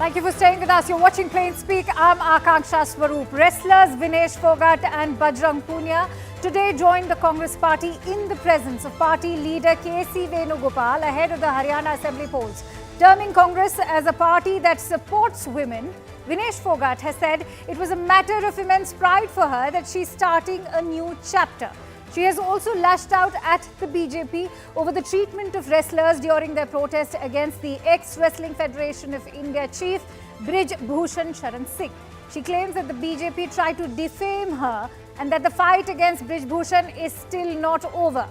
Thank you for staying with us. You're watching Plain Speak. I'm Akanksha Swaroop. Wrestlers Vinesh Fogart and Bajrang Punia today joined the Congress party in the presence of party leader K.C. Venugopal ahead of the Haryana Assembly polls. Terming Congress as a party that supports women, Vinesh Fogart has said it was a matter of immense pride for her that she's starting a new chapter. She has also lashed out at the BJP over the treatment of wrestlers during their protest against the ex-Wrestling Federation of India chief Brij Bhushan Sharan Singh. She claims that the BJP tried to defame her and that the fight against Brij Bhushan is still not over.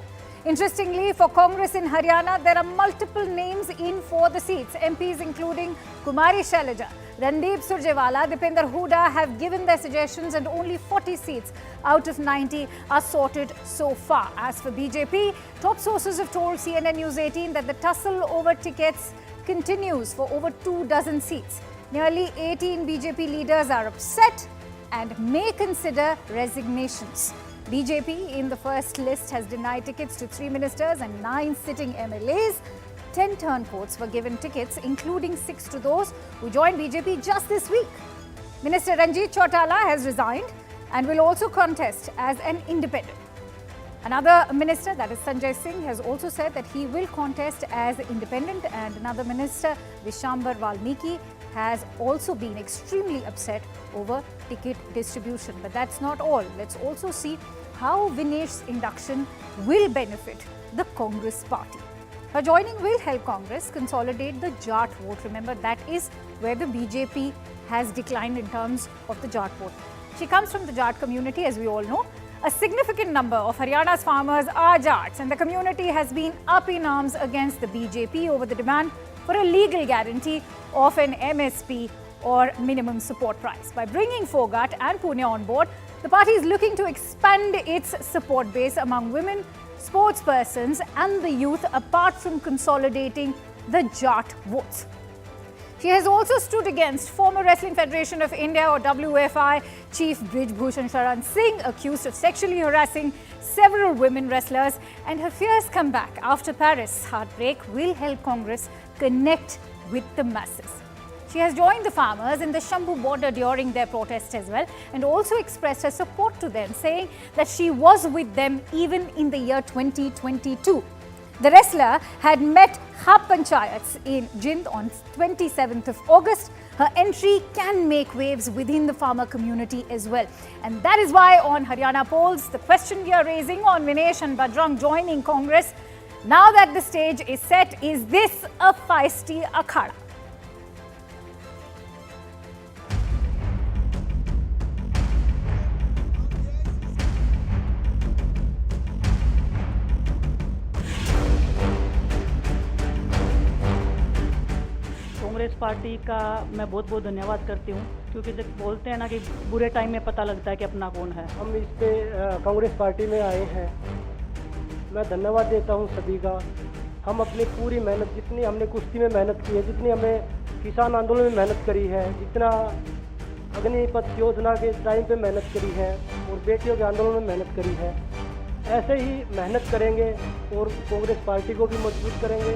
Interestingly, for Congress in Haryana, there are multiple names in for the seats. MPs including Kumari Shailaja, Randeep Surjewala, Dipender Hooda have given their suggestions and only 40 seats out of 90 are sorted so far. As for BJP, top sources have told CNN News 18 that the tussle over tickets continues for over 24 seats. Nearly 18 BJP leaders are upset and may consider resignations. BJP in the first list has denied tickets to 3 ministers and 9 sitting MLAs. 10 turncoats were given tickets, including 6 to those who joined BJP just this week. Minister Ranjit Chautala has resigned and will also contest as an independent. Another minister, that is Sanjay Singh, has also said that he will contest as independent, and another minister, Vishambar Valmiki, has also been extremely upset over ticket distribution. But that's not all. Let's also see how Vinesh's induction will benefit the Congress party. Her joining will help Congress consolidate the Jat vote. Remember, that is where the BJP has declined in terms of the Jat vote. She comes from the Jat community, as we all know. A significant number of Haryana's farmers are Jats, and the community has been up in arms against the BJP over the demand for a legal guarantee of an MSP or minimum support price. By bringing Fogart and Pune on board, the party is looking to expand its support base among women, sports persons and the youth, apart from consolidating the Jat votes. She has also stood against former Wrestling Federation of India or WFI chief Brij Bhushan Sharan Singh, accused of sexually harassing several women wrestlers, and her fierce comeback after Paris heartbreak will help Congress connect with the masses. She has joined the farmers in the Shambhu border during their protest as well, and also expressed her support to them, saying that she was with them even in the year 2022. The wrestler had met Khap Panchayats in Jind on 27th of August. Her entry can make waves within the farmer community as well. And that is why on Haryana polls, the question we are raising on Vinesh and Bajrang joining Congress, now that the stage is set, is this a feisty akhada? Congress party का मैं बहुत बहुत धन्यवाद करती हूँ, क्योंकि जब बोलते हैं ना कि बुरे टाइम में पता लगता है कि अपना कौन है। हम इस पे कांग्रेस पार्टी में आए हैं। मैं धन्यवाद देता हूँ सभी का। हम अपनी पूरी मेहनत, जितनी हमने कुश्ती में मेहनत की है, जितनी हमने किसान आंदोलन में मेहनत करी है, जितना अग्निपथ योजना के टाइम पे मेहनत करी है और बेटियों के आंदोलन में मेहनत करी है, ऐसे ही मेहनत करेंगे और कांग्रेस पार्टी को भी मजबूत करेंगे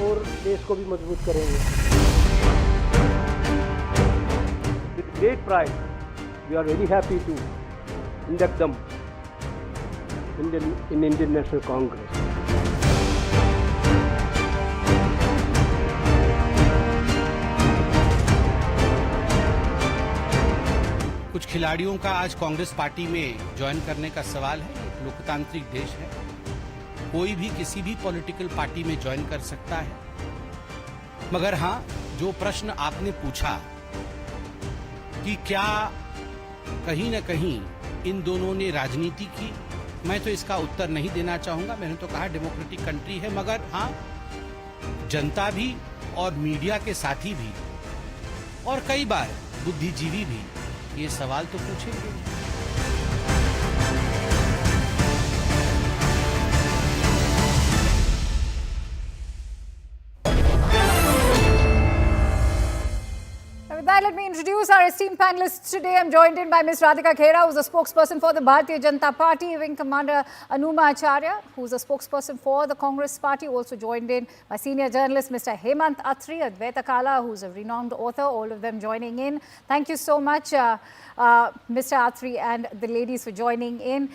और देश को भी मजबूत करेंगे। With great pride, we are very happy to induct them in Indian National Congress. कुछ खिलाड़ियों का आज कांग्रेस पार्टी में ज्वाइन करने का सवाल है। एक लोकतांत्रिक देश है, कोई भी किसी भी पॉलिटिकल पार्टी में ज्वाइन कर सकता है। मगर हाँ, जो प्रश्न आपने पूछा कि क्या कहीं न कहीं इन दोनों ने राजनीति की, मैं तो इसका उत्तर नहीं देना चाहूंगा। मैंने तो कहा डेमोक्रेटिक कंट्री है, मगर हाँ, जनता भी और मीडिया के साथी भी और कई बार बुद्धिजीवी भी ये सवाल तो पूछेंगे। let me introduce our esteemed panelists today. I'm joined in by Ms. Radhika Khera, who's a spokesperson for the Bharatiya Janata Party, Wing Commander Anuma Acharya, who's a spokesperson for the Congress Party, also joined in by senior journalist Mr. Hemant Atri, Advaita Kala, who's a renowned author, all of them joining in. Thank you so much, Mr. Atri and the ladies for joining in.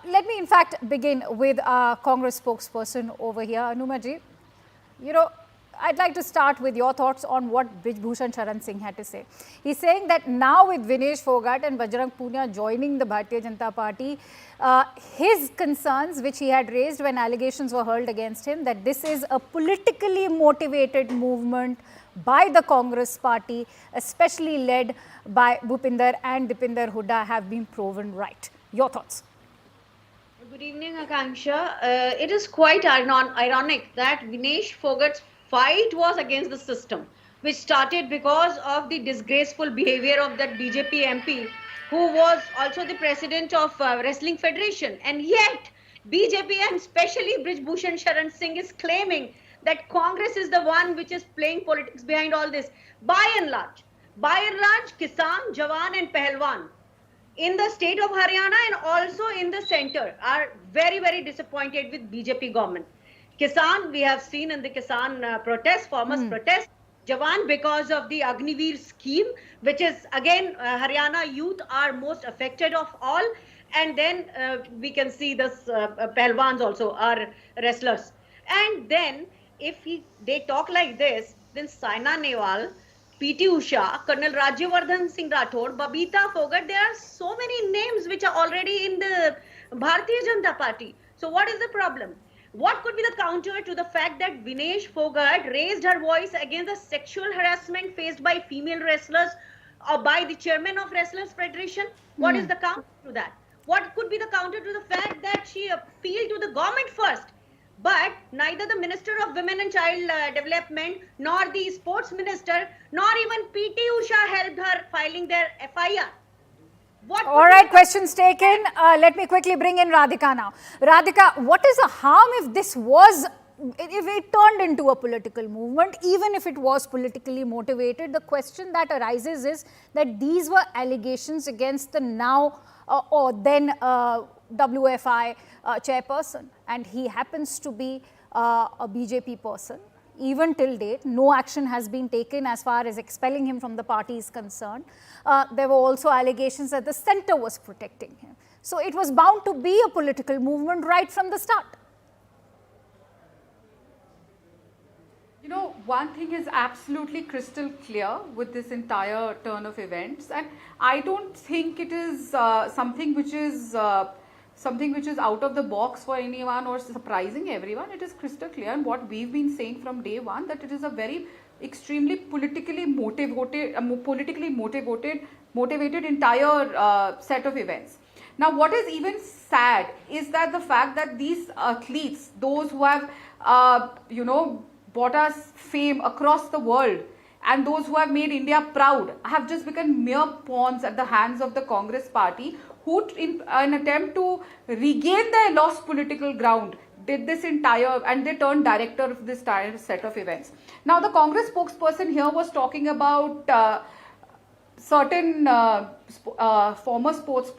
Let me in fact begin with our Congress spokesperson over here, Anuma ji. You know, I'd like to start with your thoughts on what Brij Bhushan Sharan Singh had to say. He's saying that now with Vinesh Phogat and Bajrang Punia joining the Bharatiya Janata Party, his concerns which he had raised when allegations were hurled against him, that this is a politically motivated movement by the Congress Party, especially led by Bhupinder and Dipinder Hooda, have been proven right. Your thoughts? Good evening, Akanksha. It is quite ironic that Vinesh Phogat's fight was against the system, which started because of the disgraceful behavior of that BJP MP, who was also the president of Wrestling Federation. And yet, BJP and especially Brij Bhushan Sharan Singh is claiming that Congress is the one which is playing politics behind all this. By and large, Kisan, Jawan and Pahalwan in the state of Haryana and also in the center are very, very disappointed with BJP government. Kisan, we have seen in the Kisan farmers protest. Jawan, because of the Agniveer scheme, which is again, Haryana youth are most affected of all. And then we can see this Pahalwans also are wrestlers. And then if they talk like this, then Saina Nehwal, PT Usha, Colonel Rajyavardhan Singh Rathod, Babita Phogat, there are so many names which are already in the Bharatiya Janata Party. So what is the problem? What could be the counter to the fact that Vinesh Phogat raised her voice against the sexual harassment faced by female wrestlers or by the chairman of Wrestlers Federation? What is the counter to that? What could be the counter to the fact that she appealed to the government first? But neither the Minister of Women and Child Development, nor the Sports Minister, nor even PT Usha helped her filing their FIR. All right, questions taken. Let me quickly bring in Radhika now. Radhika, what is the harm if this was, if it turned into a political movement, even if it was politically motivated? The question that arises is that these were allegations against the now or then WFI chairperson, and he happens to be a BJP person. Even till date, no action has been taken as far as expelling him from the party is concerned. There were also allegations that the centre was protecting him. So it was bound to be a political movement right from the start. You know, one thing is absolutely crystal clear with this entire turn of events, and I don't think it is something which is out of the box for anyone or surprising everyone. It is crystal clear, and what we've been saying from day one, that it is a very extremely politically motivated entire set of events. Now, what is even sad is that the fact that these athletes, those who have brought us fame across the world and those who have made India proud, have just become mere pawns at the hands of the Congress Party, who in an attempt to regain their lost political ground did this entire, and they turned director of this entire set of events. Now, the Congress spokesperson here was talking about certain former sports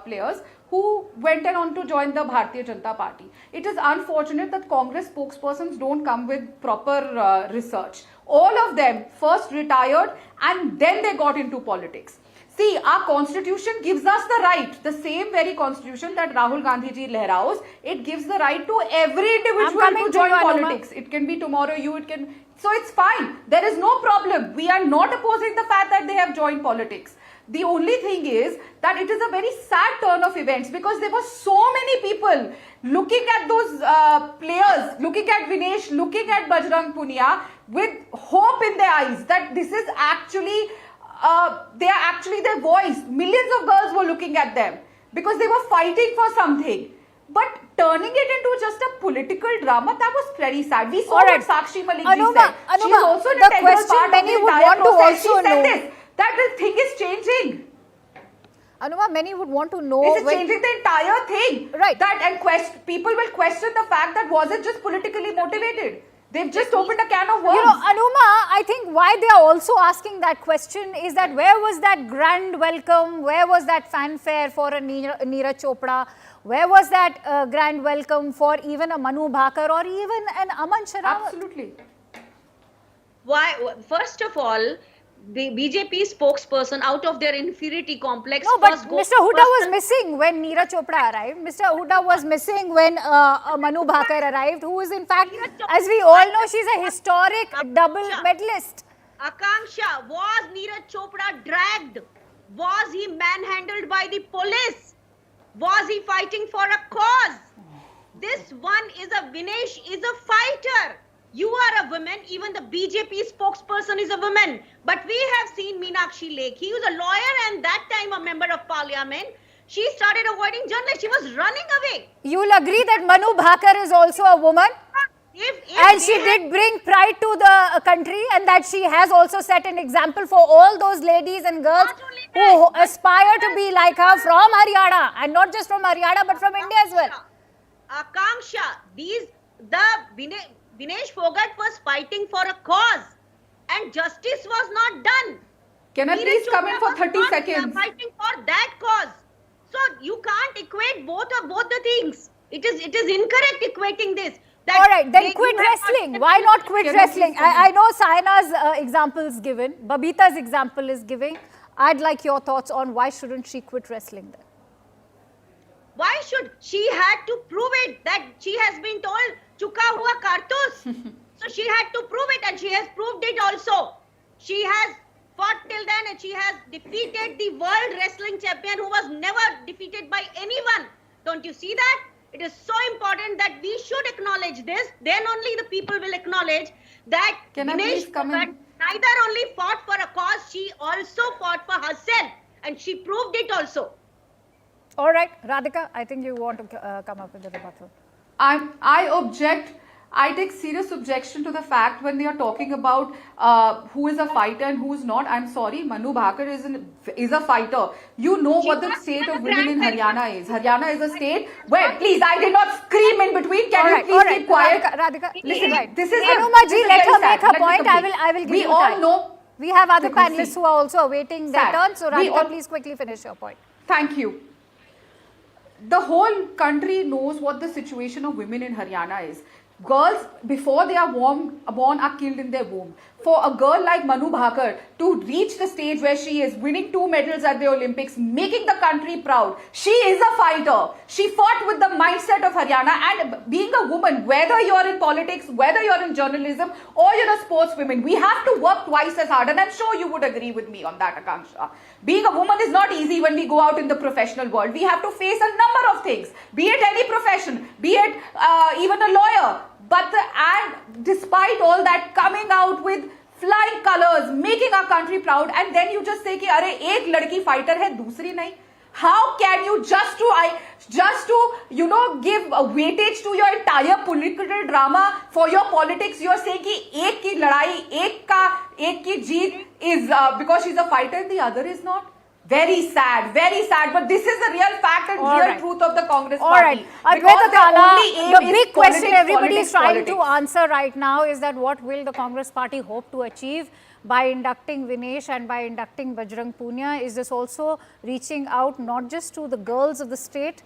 players who went on to join the Bharatiya Janata Party. It is unfortunate that Congress spokespersons don't come with proper research. All of them first retired and then they got into politics. See, our constitution gives us the right, the same very constitution that Rahul Gandhi ji lehraos, it gives the right to every individual to join politics. It can be tomorrow, so it's fine. There is no problem. We are not opposing the fact that they have joined politics. The only thing is that it is a very sad turn of events, because there were so many people looking at those players, looking at Vinesh, looking at Bajrang Punia with hope in their eyes that this is actually they are actually their voice. Millions of girls were looking at them because they were fighting for something. But turning it into just a political drama, that was very sad. We saw what Sakshi Malik said. She is also an integral part of the entire process. She said this, that the thing is changing. Anuma, many would want to know. This is changing the entire thing. Right. That, and people will question the fact that was it just politically motivated. They've just opened a can of worms. You know, Anuma, I think why they are also asking that question is that where was that grand welcome? Where was that fanfare for a Neeraj Chopra? Where was that grand welcome for even a Manu Bhakar or even an Aman Sherawat? Absolutely. Why? First of all, the BJP spokesperson, out of their inferiority complex, No, but first Mr. Huda was missing when Neeraj Chopra arrived. Mr. Huda was missing when Manu Bhakar arrived, who is in fact, as we all know, she's a historic double medalist. Akanksha, was Neeraj Chopra dragged? Was he manhandled by the police? Was he fighting for a cause? This one is Vinesh is a fighter. You are a woman, even the BJP spokesperson is a woman. But we have seen Meenakshi Lake. He was a lawyer and that time a member of parliament. She started avoiding journalists. She was running away. You'll agree that Manu Bhakar is also a woman? And she did bring pride to the country, and that she has also set an example for all those ladies and girls who aspire to be like her from Haryana, and not just from Haryana but from India as well. Akanksha, Vinesh Fogart was fighting for a cause, and justice was not done. Can I please come in for 30 seconds? Fighting for that cause. So you can't equate both the things. It is incorrect equating this. All right, then quit wrestling. Why not quit wrestling? I know Saina's example is given. Babita's example is given. I'd like your thoughts on why shouldn't she quit wrestling then? Why should she had to prove it that she has been told chuka hua kartus. So she had to prove it, and she has proved it also. She has fought till then, and she has defeated the world wrestling champion who was never defeated by anyone. Don't you see that? It is so important that we should acknowledge this. Then only the people will acknowledge that Vinesh Fogart neither only fought for a cause, she also fought for herself, and she proved it also. All right, Radhika, I think you want to come up with a rebuttal. I object. I take serious objection to the fact when they are talking about who is a fighter and who is not. I'm sorry, Manu Bhakar is a fighter. You know what the state of women in Haryana is. Haryana is a state where, please, I did not scream in between. Can you please keep quiet? Radhika, listen, right. This is Anuma ji, let her make her point. I will give you time. We all know. We have other panelists who are also awaiting their turn. So Radhika, please quickly finish your point. Thank you. The whole country knows what the situation of women in Haryana is. Girls, before they are born, are killed in their womb. For a girl like Manu Bhakar to reach the stage where she is winning 2 medals at the Olympics, making the country proud, she is a fighter. She fought with the mindset of Haryana, and being a woman, whether you're in politics, whether you're in journalism, or you're a sportswoman, we have to work twice as hard, and I'm sure you would agree with me on that, Akanksha. Being a woman is not easy when we go out in the professional world. We have to face a number of things, be it any profession, be it even a lawyer. And despite all that, coming out with flying colors, making our country proud, and then you just say कि अरे एक लड़की fighter है दूसरी नहीं. How can you just to give a weightage to your entire political drama for your politics? You are saying कि एक की लड़ाई, एक की जीत is because she's a fighter and the other is not. Very sad, but this is the real fact and real truth of the Congress party. All right, Advaita Kala, the big question everybody is trying to answer right now is that what will the Congress party hope to achieve by inducting Vinesh and by inducting Bajrang Punia? Is this also reaching out not just to the girls of the state,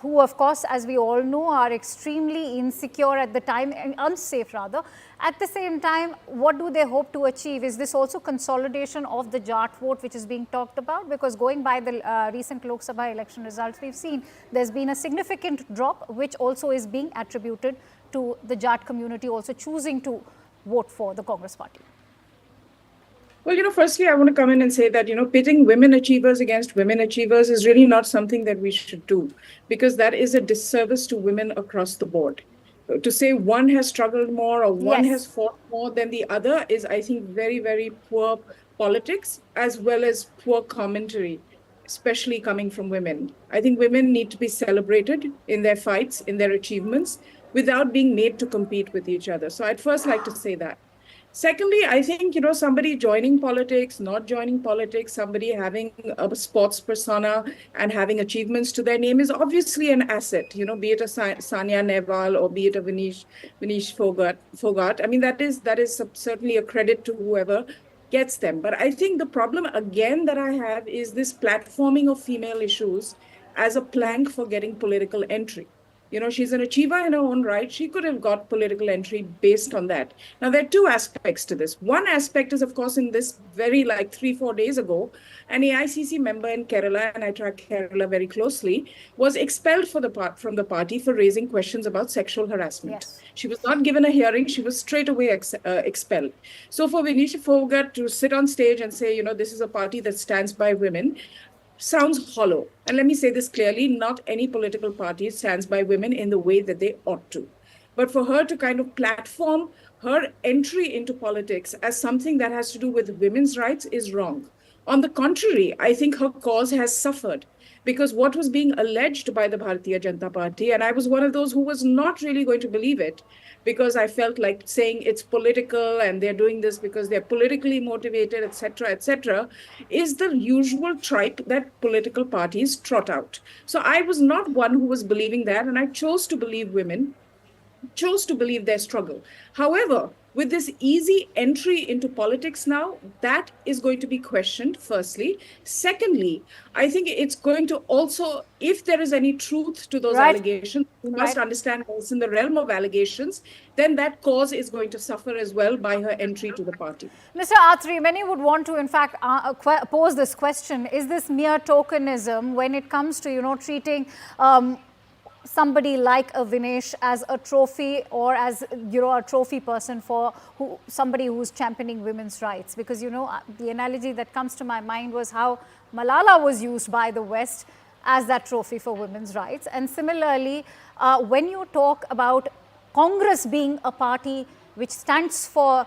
who of course, as we all know, are extremely insecure at the time, and unsafe rather. At the same time, what do they hope to achieve? Is this also consolidation of the Jat vote which is being talked about? Because going by the recent Lok Sabha election results, we've seen there's been a significant drop which also is being attributed to the Jat community also choosing to vote for the Congress party. Well, firstly, I want to come in and say that, pitting women achievers against women achievers is really not something that we should do, because that is a disservice to women across the board. To say one has struggled more or one has fought more than the other is, I think, very, very poor politics as well as poor commentary, especially coming from women. I think women need to be celebrated in their fights, in their achievements, without being made to compete with each other. So I'd first like to say that. Secondly, I think, somebody joining politics, not joining politics, somebody having a sports persona and having achievements to their name is obviously an asset, be it a Sania Nehwal or be it a Vinesh Fogart. I mean, that is certainly a credit to whoever gets them. But I think the problem again that I have is this platforming of female issues as a plank for getting political entry. She's an achiever in her own right. She could have got political entry based on that. Now, there are two aspects to this. One aspect is, of course, in this very 3-4 days ago, an AICC member in Kerala, and I track Kerala very closely, was expelled from the party for raising questions about sexual harassment. Yes. She was not given a hearing. She was straight away expelled. So for Vinesh Fogart to sit on stage and say, this is a party that stands by women, sounds hollow. And let me say this clearly, not any political party stands by women in the way that they ought to. But for her to kind of platform her entry into politics as something that has to do with women's rights is wrong. On the contrary, I think her cause has suffered because what was being alleged by the Bharatiya Janata Party, and I was one of those who was not really going to believe it, because I felt like saying it's political and they're doing this because they're politically motivated, etc., is the usual tripe that political parties trot out. So I was not one who was believing that, and I chose to believe women, chose to believe their struggle. However, with this easy entry into politics now, that is going to be questioned, firstly. Secondly, I think it's going to also, if there is any truth to those allegations, we must understand it's in the realm of allegations, then that cause is going to suffer as well by her entry to the party. Mr. Atri, many would want to, in fact, pose this question. Is this mere tokenism when it comes to, treating somebody like a Vinesh as a trophy or as, a trophy person for somebody who's championing women's rights? Because, the analogy that comes to my mind was how Malala was used by the West as that trophy for women's rights. And similarly, when you talk about Congress being a party which stands for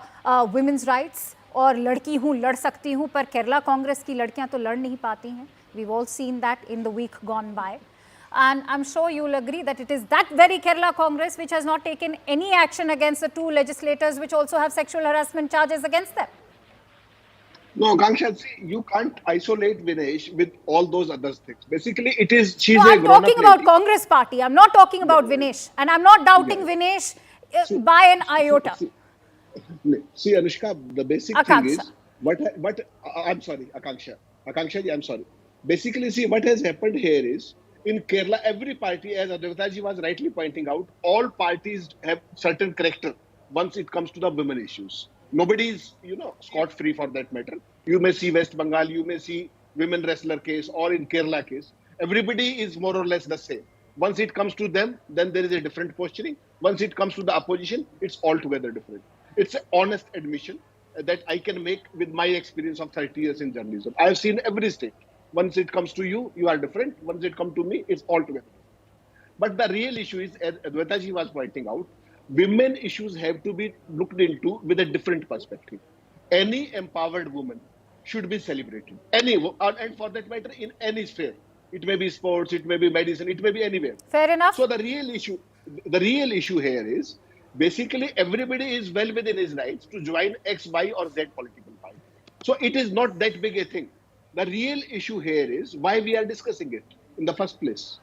women's rights, और लड़की हूँ लड़ सकती हूँ पर केरला कांग्रेस की लड़कियाँ तो लड़ नहीं पाती हैं. We've all seen that in the week gone by. And I'm sure you'll agree that it is that very Kerala Congress which has not taken any action against the two legislators which also have sexual harassment charges against them. No, Akanksha, you can't isolate Vinesh with all those other things. Basically, she's no, a grown-up I'm talking about Congress party. I'm not talking about Vinesh. And I'm not doubting Vinesh by an iota. See, Anushka, the basic thing is, I'm sorry, Akanksha, I'm sorry. Basically, see, what has happened here is, in Kerala, every party, as Advaitaji was rightly pointing out, all parties have certain character once it comes to the women issues. Nobody is, scot-free for that matter. You may see West Bengal, you may see women wrestler case, or in Kerala case. Everybody is more or less the same. Once it comes to them, then there is a different posturing. Once it comes to the opposition, it's altogether different. It's an honest admission that I can make with my experience of 30 years in journalism. I have seen every state. Once it comes to you, you are different. Once it comes to me, it's altogether different. But the real issue is, as Advaitaji was pointing out, women issues have to be looked into with a different perspective. Any empowered woman should be celebrated. And for that matter, in any sphere. It may be sports, it may be medicine, it may be anywhere. Fair enough. So the real issue here is, basically everybody is well within his rights to join X, Y or Z political party. So it is not that big a thing. The real issue here is why we are discussing it in the first place.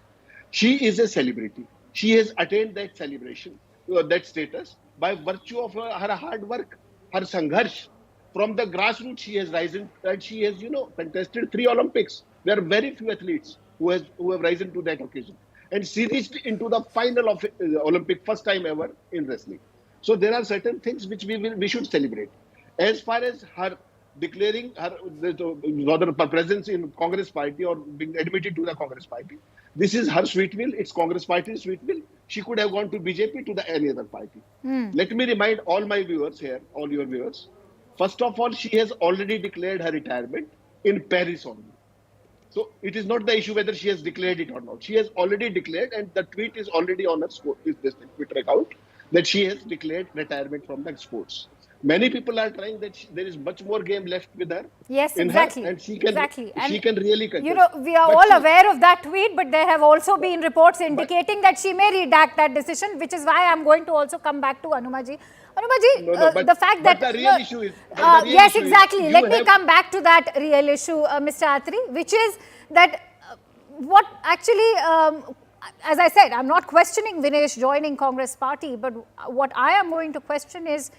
She is a celebrity. She has attained that celebration, that status by virtue of her hard work, her sangharsh. From the grassroots, she has risen and she has, contested 3 Olympics. There are very few athletes who have risen to that occasion. And she reached into the final of Olympic first time ever in wrestling. So there are certain things which we should celebrate. As far as her declaring her presence in Congress party or being admitted to the Congress party, this is her sweet will. It's Congress party's sweet will. She could have gone to BJP, to any other party. Let me remind all my viewers here, all your viewers. First of all, she has already declared her retirement in Paris only. So it is not the issue whether she has declared it or not. She has already declared, and the tweet is already on her Twitter account that she has declared retirement from the sports. Many people are trying that there is much more game left with her. Yes, exactly. And she can really contest. We are all aware of that tweet, but there have also been reports indicating that she may redact that decision, which is why I'm going to also come back to Hanumaji. Anumaji, No, but- the fact but that the real issue is- but the real yes, issue is exactly. you Let me have- come back to that real issue, Mr. Atri, which is that what actually, as I said, I'm not questioning Vinesh joining Congress party, but what I am going to question is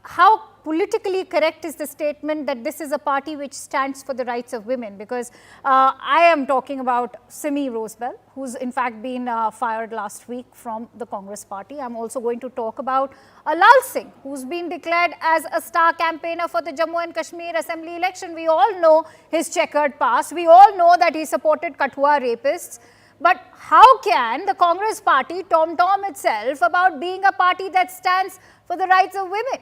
how politically correct is the statement that this is a party which stands for the rights of women, because I am talking about Simi Rosebell, who's in fact been fired last week from the Congress party. I'm also going to talk about Lal Singh, who's been declared as a star campaigner for the Jammu and Kashmir Assembly election. We all know his checkered past. We all know that he supported Kathua rapists. But how can the Congress party tom-tom itself about being a party that stands for the rights of women?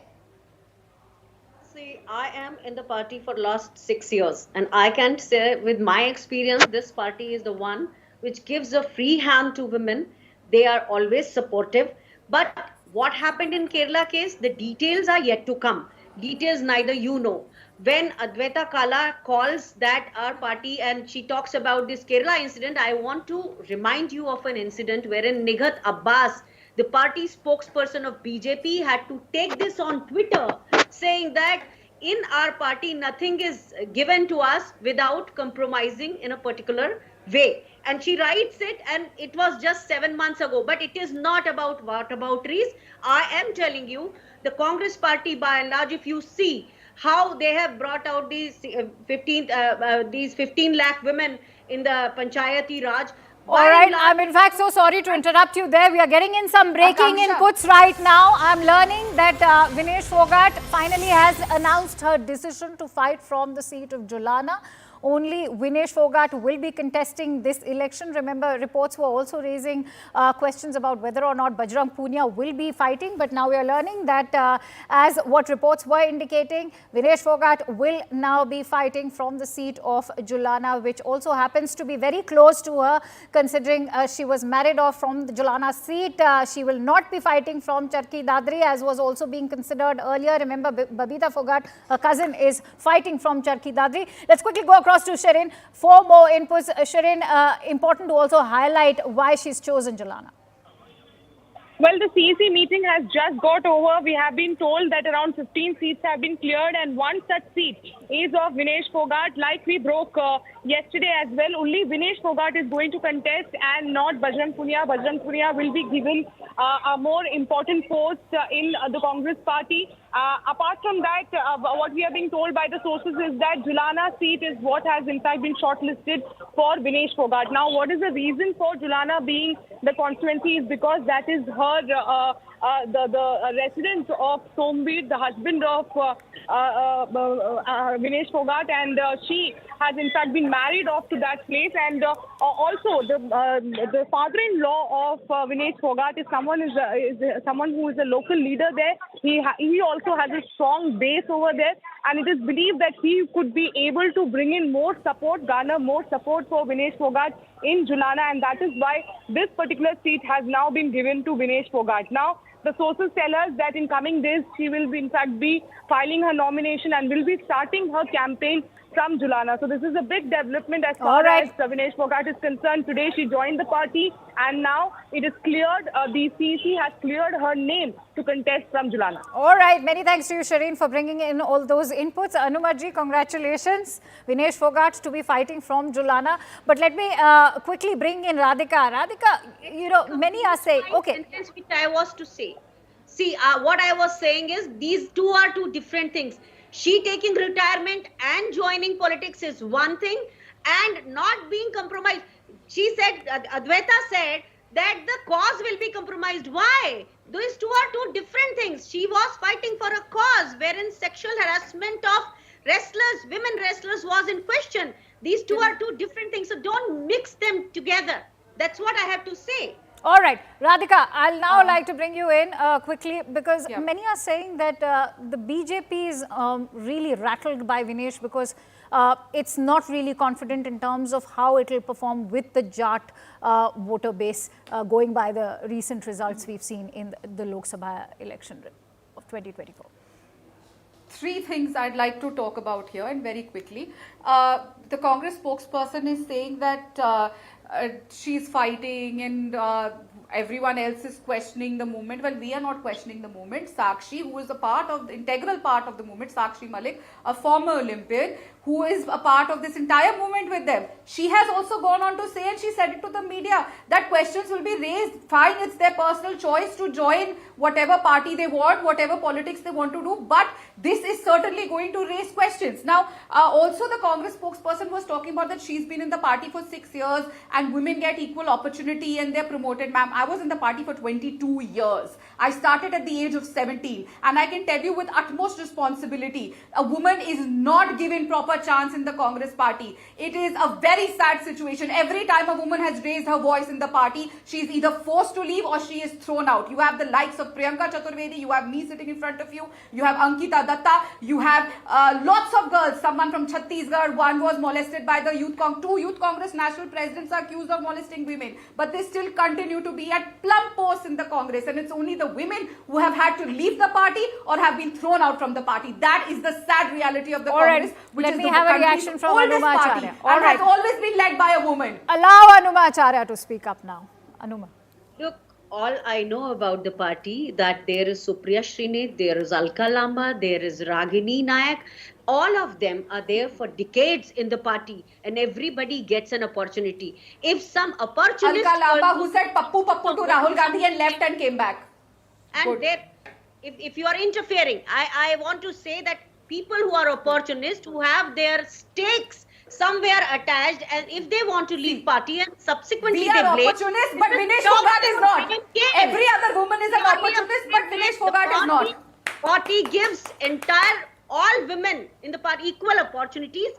See, I am in the party for last 6 years, and I can say with my experience, this party is the one which gives a free hand to women. They are always supportive. But what happened in Kerala case, the details are yet to come. Details neither you know. When Adwaita Kala calls that our party and she talks about this Kerala incident, I want to remind you of an incident wherein Nighat Abbas, the party spokesperson of BJP, had to take this on Twitter, saying that in our party nothing is given to us without compromising in a particular way. And she writes it, and it was just 7 months ago. But it is not about whatabouteries. I am telling you, the Congress party, by and large, if you see how they have brought out these 15 lakh women in the Panchayati Raj. All right, I'm in fact so sorry to interrupt you there. We are getting in some breaking Akanksha. inputs right now. I'm learning that Vinesh Fogart finally has announced her decision to fight from the seat of Julana. Only Vinesh Fogart will be contesting this election. Remember, reports were also raising questions about whether or not Bajrang Punia will be fighting. But now we are learning that as what reports were indicating, Vinesh Fogart will now be fighting from the seat of Julana, which also happens to be very close to her, considering she was married off from the Julana seat. She will not be fighting from Charki Dadri, as was also being considered earlier. Remember, Babita Fogart, her cousin, is fighting from Charki Dadri. Let's quickly go across to Shireen for more inputs. Shireen, important to also highlight why she's chosen Julana. Well, the CEC meeting has just got over. We have been told that around 15 seats have been cleared, and one such seat is of Vinesh Fogart. Like we broke yesterday as well, only Vinesh Fogart is going to contest and not Bajrang Punia. Bajrang Punia will be given a more important post in the Congress party. Apart from that, what we are being told by the sources is that Julana seat is what has in fact been shortlisted for Vinesh Fogart. Now, what is the reason for Julana being the constituency is because that is her, the resident of Sombir, the husband of Vinesh Fogart, and she has in fact been married off to that place. And also the father-in-law of Vinesh Fogart is someone who is a local leader there. He also has a strong base over there, and it is believed that he could be able to bring in more support, garner more support for Vinesh Fogart in Julana, and that is why this particular seat has now been given to Vinesh Fogart. Now, the sources tell us that in coming days, she will in fact be filing her nomination and will be starting her campaign from Julana. So this is a big development as far as Vinesh Fogart is concerned. Today she joined the party, and now it is cleared, the CEC has cleared her name to contest from Julana. All right, many thanks to you, Shireen, for bringing in all those inputs. Anumaji, congratulations. Vinesh Fogart to be fighting from Julana. But let me quickly bring in Radhika. Radhika, you know, many are saying, okay. Which I was to say. See, what I was saying is these two are two different things. She taking retirement and joining politics is one thing, and not being compromised. She said, Adwaita said that the cause will be compromised. Why? These two are two different things. She was fighting for a cause wherein sexual harassment of wrestlers, women wrestlers, was in question. These two are two different things. So don't mix them together. That's what I have to say. All right, Radhika, I'll now like to bring you in quickly, because many are saying that the BJP is really rattled by Vinesh because it's not really confident in terms of how it will perform with the Jat voter base, going by the recent results we've seen in the Lok Sabha election of 2024. Three things I'd like to talk about here, and very quickly. The Congress spokesperson is saying that she's fighting and everyone else is questioning the movement. Well, we are not questioning the movement. Sakshi, who is a part of the integral part of the movement, Sakshi Malik, a former Olympian, who is a part of this entire movement with them, she has also gone on to say, and she said it to the media, that questions will be raised. Fine, it's their personal choice to join whatever party they want, whatever politics they want to do, but this is certainly going to raise questions. Now, also the Congress spokesperson was talking about that she's been in the party for 6 years and women get equal opportunity and they're promoted. Ma'am, I was in the party for 22 years. I started at the age of 17, and I can tell you with utmost responsibility, a woman is not given proper chance in the Congress party. It is a very sad situation. Every time a woman has raised her voice in the party, she is either forced to leave or she is thrown out. You have the likes of Priyanka Chaturvedi, you have me sitting in front of you, you have Ankita Datta, you have lots of girls, someone from Chhattisgarh, one was molested by the two Youth Congress national presidents are accused of molesting women, but they still continue to be at plum posts in the Congress, and it's only the women who have had to leave the party or have been thrown out from the party. That is the sad reality of the Congress, which is the have a country's reaction from oldest Anuma party Acharya. and has always been led by a woman. Allow Anuma Acharya to speak up now. Anuma. Look, all I know about the party, that there is Supriya Srinath, there is Alka Lamba, there is Ragini Nayak. All of them are there for decades in the party, and everybody gets an opportunity. If some opportunist... Alka Lamba, who said Pappu Pappu to Rahul Gandhi and left and came back. And if you are interfering, I want to say that people who are opportunists, who have their stakes somewhere attached, and if they want to leave party and subsequently we are opportunists, but Vinesh Fogart is not. Every other woman is an opportunist, but Vinesh Fogart is not. Party gives all women in the party equal opportunities,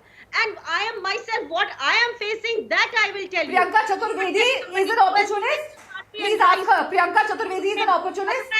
and I am myself, what I am facing, that I will tell you. Priyanka Chaturvedi is an opportunist. Please ask her. Priyanka Chaturvedi is an opportunist.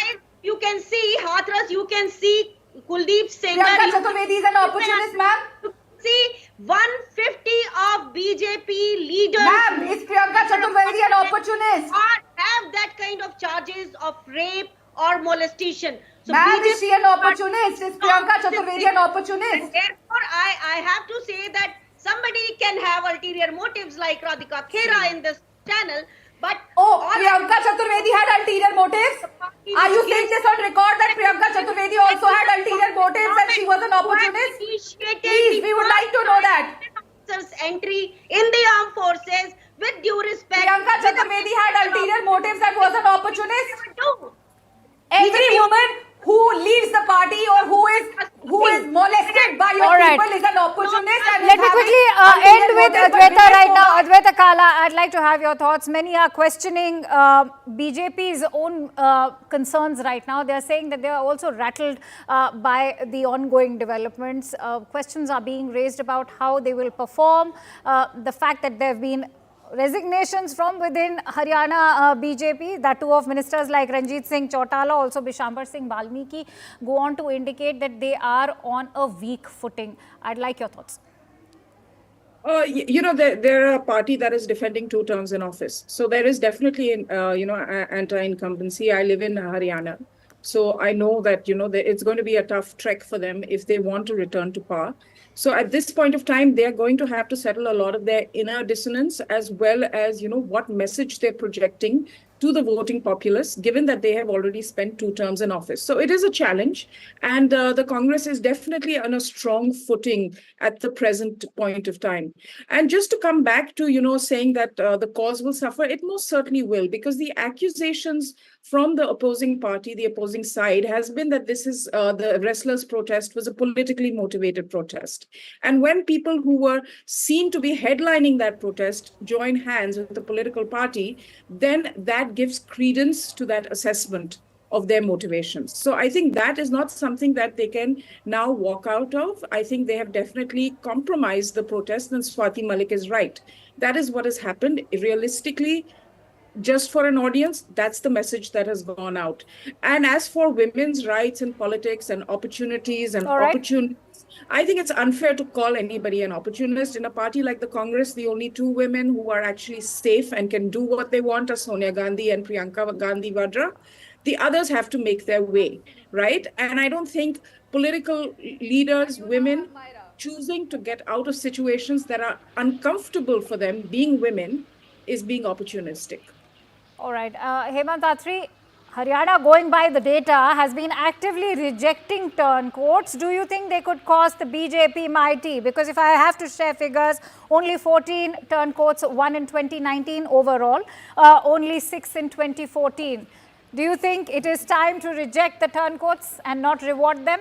You can see Hathras, you can see Kuldeep Singh. Priyanka Chaturvedi is an opportunist, ma'am. See, 150 of BJP leaders. Ma'am, is Priyanka Chaturvedi an opportunist? Have that kind of charges of rape or molestation. So ma'am, is she an opportunist? Is Priyanka Chaturvedi an opportunist? Therefore, I have to say that somebody can have ulterior motives like Radhika Khera in this channel. But Priyanka Chaturvedi had ulterior motives? Are you saying this on record that Priyanka Chaturvedi also had ulterior motives and she was an opportunist? Please, we would like to know that. Entry in the armed forces with due respect. Priyanka Chaturvedi had ulterior motives and was an opportunist? Every woman who leaves the party or who is molested by your people is an opportunist. And let me quickly end with Adwaita right now. Adwaita Kala, I'd like to have your thoughts. Many are questioning BJP's own concerns right now. They are saying that they are also rattled by the ongoing developments. Questions are being raised about how they will perform. The fact that there have been resignations from within Haryana BJP, that too of ministers like Ranjit Singh Chautala, also Bishambar Singh Balmiki, go on to indicate that they are on a weak footing. I'd like your thoughts. They're a party that is defending 2 terms in office. So there is definitely, anti-incumbency. I live in Haryana. So I know that, it's going to be a tough trek for them if they want to return to power. So at this point of time, they're going to have to settle a lot of their inner dissonance, as well as, what message they're projecting to the voting populace, given that they have already spent 2 terms in office. So it is a challenge. And the Congress is definitely on a strong footing at the present point of time. And just to come back to, saying that the cause will suffer, it most certainly will, because the accusations from the opposing party, the opposing side, has been that this is the wrestlers' protest was a politically motivated protest. And when people who were seen to be headlining that protest join hands with the political party, then that gives credence to that assessment of their motivations. So I think that is not something that they can now walk out of. I think they have definitely compromised the protest, and Swati Malik is right. That is what has happened. Realistically, just for an audience, that's the message that has gone out. And as for women's rights in politics and opportunities and opportunities, I think it's unfair to call anybody an opportunist. In a party like the Congress, the only 2 women who are actually safe and can do what they want are Sonia Gandhi and Priyanka Gandhi Vadra. The others have to make their way, right? And I don't think political leaders, women, choosing to get out of situations that are uncomfortable for them, being women, is being opportunistic. All right. Hemant Atri, Haryana, going by the data, has been actively rejecting turncoats. Do you think they could cost the BJP mighty? Because if I have to share figures, only 14 turncoats won in 2019 overall, only 6 in 2014. Do you think it is time to reject the turncoats and not reward them?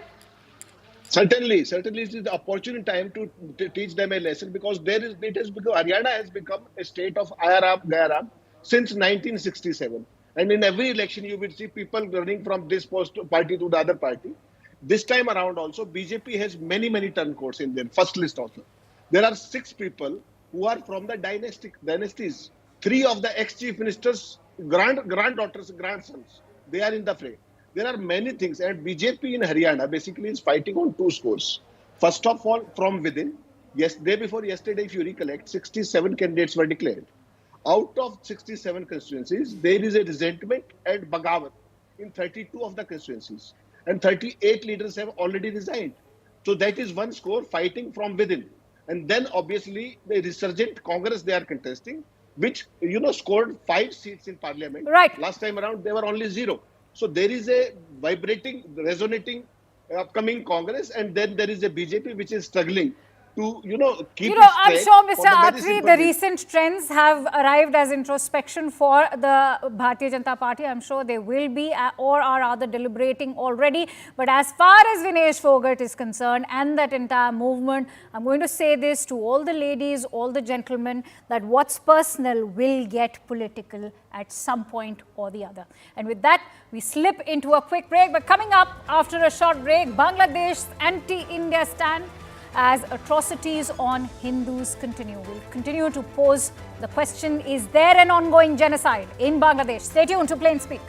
Certainly, it is the opportune time to teach them a lesson, because Haryana has become a state of Ayaram Gayaram since 1967. And in every election, you will see people running from this party to the other party. This time around also, BJP has many turncoats in their first list also. There are 6 people who are from the dynasties. 3 of the ex-chief ministers' granddaughters, grandsons, they are in the fray. There are many things, and BJP in Haryana basically is fighting on 2 scores. First of all, from within. Day before yesterday, if you recollect, 67 candidates were declared. Out of 67 constituencies, there is a resentment and bagawat in 32 of the constituencies. And 38 leaders have already resigned. So that is 1 score, fighting from within. And then obviously the resurgent Congress they are contesting, which, scored 5 seats in parliament. Right. Last time around, they were only 0. So there is a vibrating, resonating upcoming Congress, and then there is a BJP which is struggling to, keep its I'm track sure, for Mr. the very Atri, simple the reason. recent trends have arrived as introspection for the Bharatiya Janata Party. I'm sure they will be or are rather deliberating already. But as far as Vinesh Fogart is concerned and that entire movement, I'm going to say this to all the ladies, all the gentlemen, that what's personal will get political at some point or the other. And with that, we slip into a quick break. But coming up after a short break, Bangladesh's anti-India stand as atrocities on Hindus continue. We'll continue to pose the question, is there an ongoing genocide in Bangladesh? Stay tuned to Plain Speak.